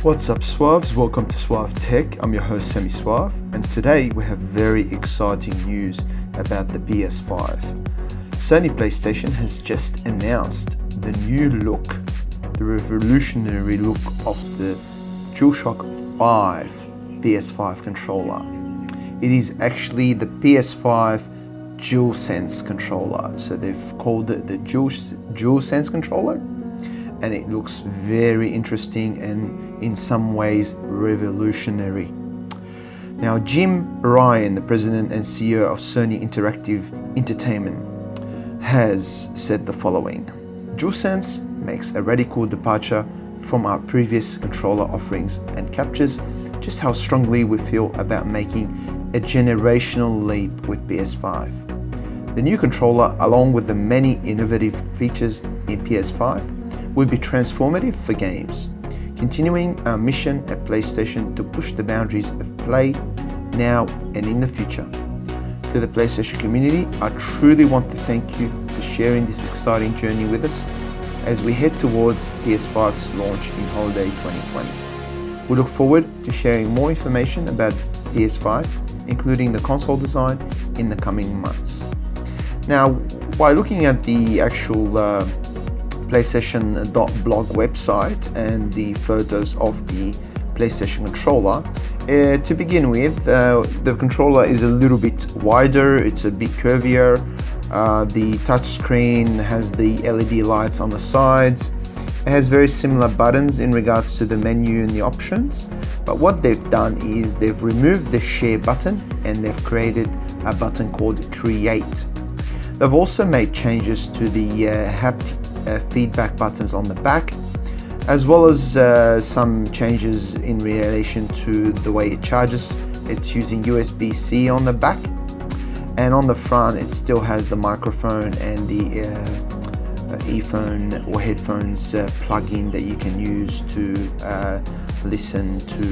What's up, Suaves? Welcome to Suave Tech. I'm your host, Semi Suave, and today we have very exciting news about the PS5. Sony PlayStation has just announced the new look, the revolutionary look of the DualShock 5 PS5 controller. It is actually the PS5 DualSense controller, so they've called it the DualSense controller, and it looks very interesting and in some ways revolutionary. Now, Jim Ryan, the president and CEO of Sony Interactive Entertainment, has said the following: DualSense makes a radical departure from our previous controller offerings and captures just how strongly we feel about making a generational leap with PS5. The new controller, along with the many innovative features in PS5, will be transformative for games, continuing our mission at PlayStation to push the boundaries of play now and in the future. To the PlayStation community, I truly want to thank you for sharing this exciting journey with us as we head towards PS5's launch in holiday 2020. We look forward to sharing more information about PS5, including the console design, in the coming months. Now, by looking at the actual PlayStation.blog website and the photos of the PlayStation controller, to begin with, the controller is a little bit wider, it's a bit curvier, the touchscreen has the LED lights on the sides, it has very similar buttons in regards to the menu and the options, but what they've done is they've removed the share button and they've created a button called Create. They've also made changes to the haptic feedback buttons on the back, as well as some changes in relation to the way it charges. It's using USB-C on the back, and on the front it still has the microphone and the earphone or headphones plug-in that you can use to listen to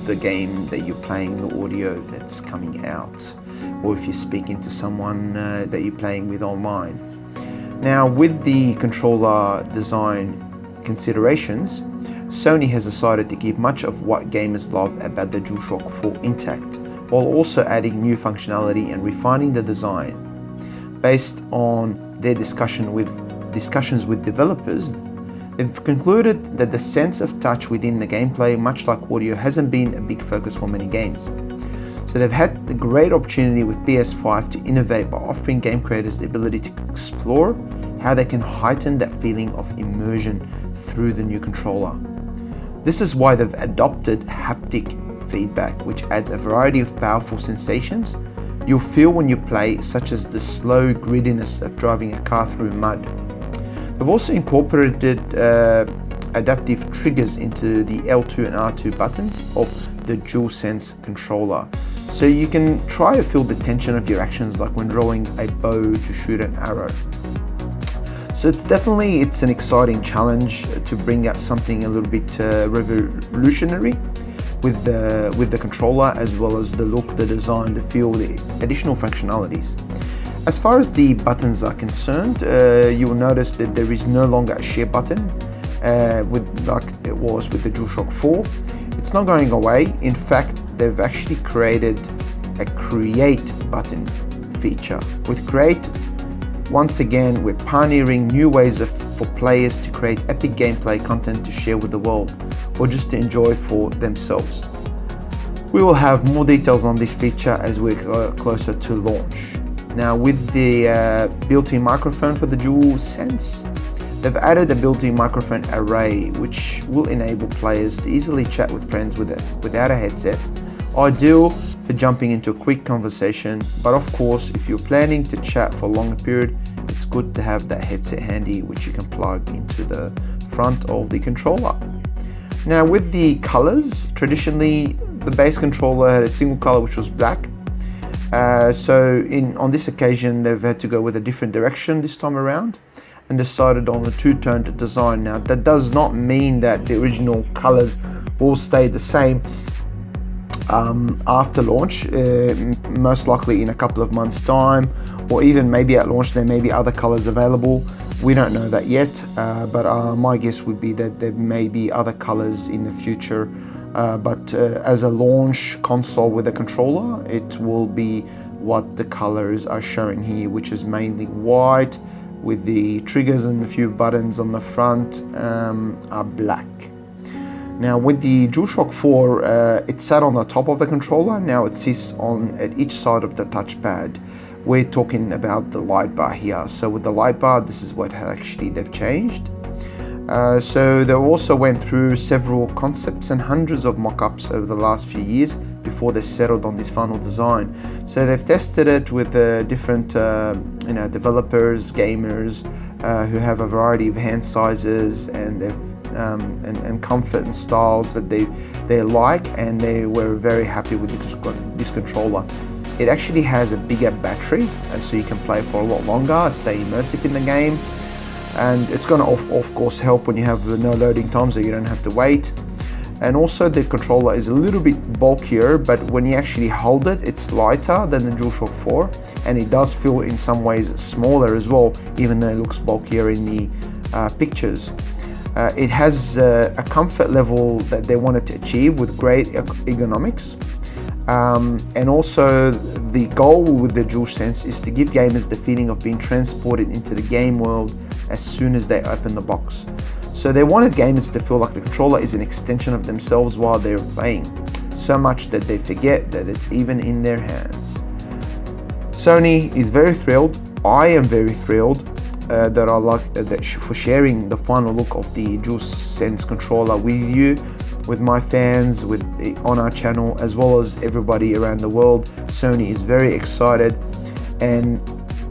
the game that you're playing, the audio that's coming out, or if you're speaking to someone that you're playing with online. Now, with the controller design considerations, Sony has decided to keep much of what gamers love about the DualShock 4 intact, while also adding new functionality and refining the design. Based on their discussions with developers, they've concluded that the sense of touch within the gameplay, much like audio, hasn't been a big focus for many games. So they've had the great opportunity with PS5 to innovate by offering game creators the ability to explore how they can heighten that feeling of immersion through the new controller. This is why they've adopted haptic feedback, which adds a variety of powerful sensations you'll feel when you play, such as the slow grittiness of driving a car through mud. They've also incorporated adaptive triggers into the L2 and R2 buttons of the DualSense controller, so you can try to feel the tension of your actions, like when drawing a bow to shoot an arrow. So it's an exciting challenge to bring out something a little bit revolutionary with the controller, as well as the look, the design, the feel, the additional functionalities. As far as the buttons are concerned, you will notice that there is no longer a share button like it was with the DualShock 4. It's not going away. In fact, they've actually created a Create button feature. With Create, once again, we're pioneering new ways for players to create epic gameplay content to share with the world, or just to enjoy for themselves. We will have more details on this feature as we're closer to launch. Now, with the built-in microphone for the DualSense, they've added a built-in microphone array, which will enable players to easily chat with friends without a headset, ideal for jumping into a quick conversation. But of course, if you're planning to chat for a longer period, it's good to have that headset handy, which you can plug into the front of the controller. Now, with the colors, traditionally the base controller had a single color, which was black. On this occasion, they've had to go with a different direction this time around and decided on a two-toned design. Now, that does not mean that the original colors will stay the same after launch. Most likely in a couple of months' time, or even maybe at launch there may be other colors available. We don't know that yet, but my guess would be that there may be other colors in the future. But as a launch console with a controller, it will be what the colors are showing here, which is mainly white, with the triggers and a few buttons on the front are black. Now with the DualShock 4, it sat on the top of the controller. Now it sits on at each side of the touchpad. We're talking about the light bar here. So with the light bar, this is what actually they've changed. So they also went through several concepts and hundreds of mock-ups over the last few years before they settled on this final design. So they've tested it with different developers, gamers who have a variety of hand sizes and and comfort and styles that they like, and they were very happy with this controller. It actually has a bigger battery, so you can play for a lot longer, stay immersive in the game, and it's going to of course help when you have no loading time, so you don't have to wait. And also the controller is a little bit bulkier, but when you actually hold it, it's lighter than the DualShock 4, and it does feel in some ways smaller as well, even though it looks bulkier in the pictures. It has a comfort level that they wanted to achieve with great ergonomics. And also the goal with the DualSense is to give gamers the feeling of being transported into the game world as soon as they open the box. So they wanted gamers to feel like the controller is an extension of themselves while they're playing, so much that they forget that it's even in their hands. Sony is very thrilled. I am very thrilled for sharing the final look of the DualSense controller with you, with my fans, on our channel, as well as everybody around the world. Sony is very excited, and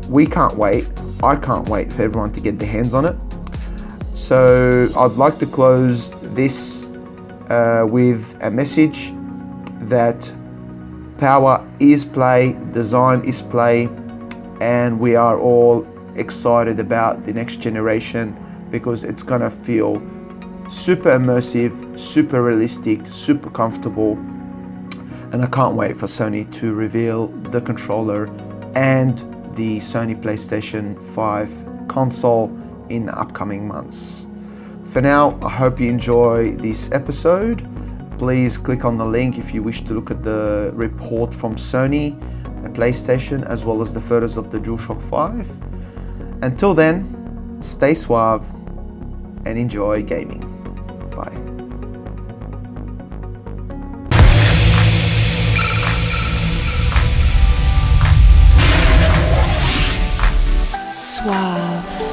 we can't wait. I can't wait for everyone to get their hands on it. So I'd like to close this with a message that power is play, design is play, and we are all excited about the next generation because it's gonna feel super immersive, super realistic, super comfortable, and I can't wait for Sony to reveal the controller and the Sony PlayStation 5 console in the upcoming months. For now, I hope you enjoy this episode. Please click on the link if you wish to look at the report from Sony, the PlayStation, as well as the photos of the DualShock 5. Until then, stay suave and enjoy gaming. Bye. Suave.